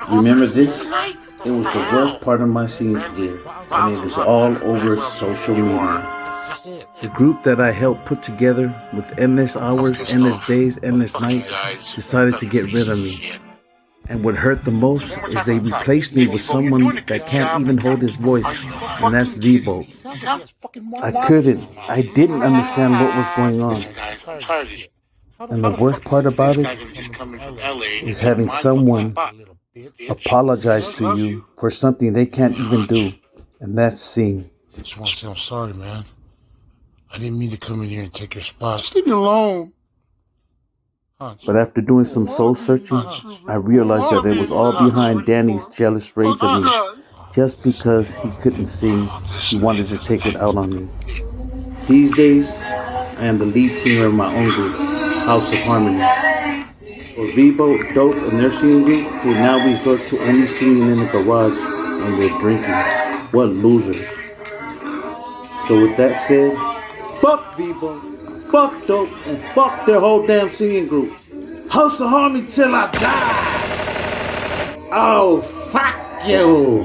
Remember this? It was the worst part of my singing career, and it was all over social media. The group that I helped put together with endless hours, endless days, endless nights decided to get rid of me. And what hurt the most is they replaced me with someone that can't even hold his voice, and that's Vibo. I didn't understand what was going on. And the worst part about it is having someone apologize to you for something they can't even do, and that's sing. I just want to say I'm sorry, man. I didn't mean to come in here and take your spot. Just leave me alone. But after doing some soul searching, I realized that it was all behind Danny's jealous rage of me. Just because he couldn't sing, he wanted to take it out on me. These days, I am the lead singer of my own group, House of Harmony. For Vibo, Dope, and their singing group, they now resort to only singing in the garage when they're drinking. What losers. So with that said, fuck Vibo, fuck Dope, and fuck their whole damn singing group. House of Harmony till I die. Oh, fuck you.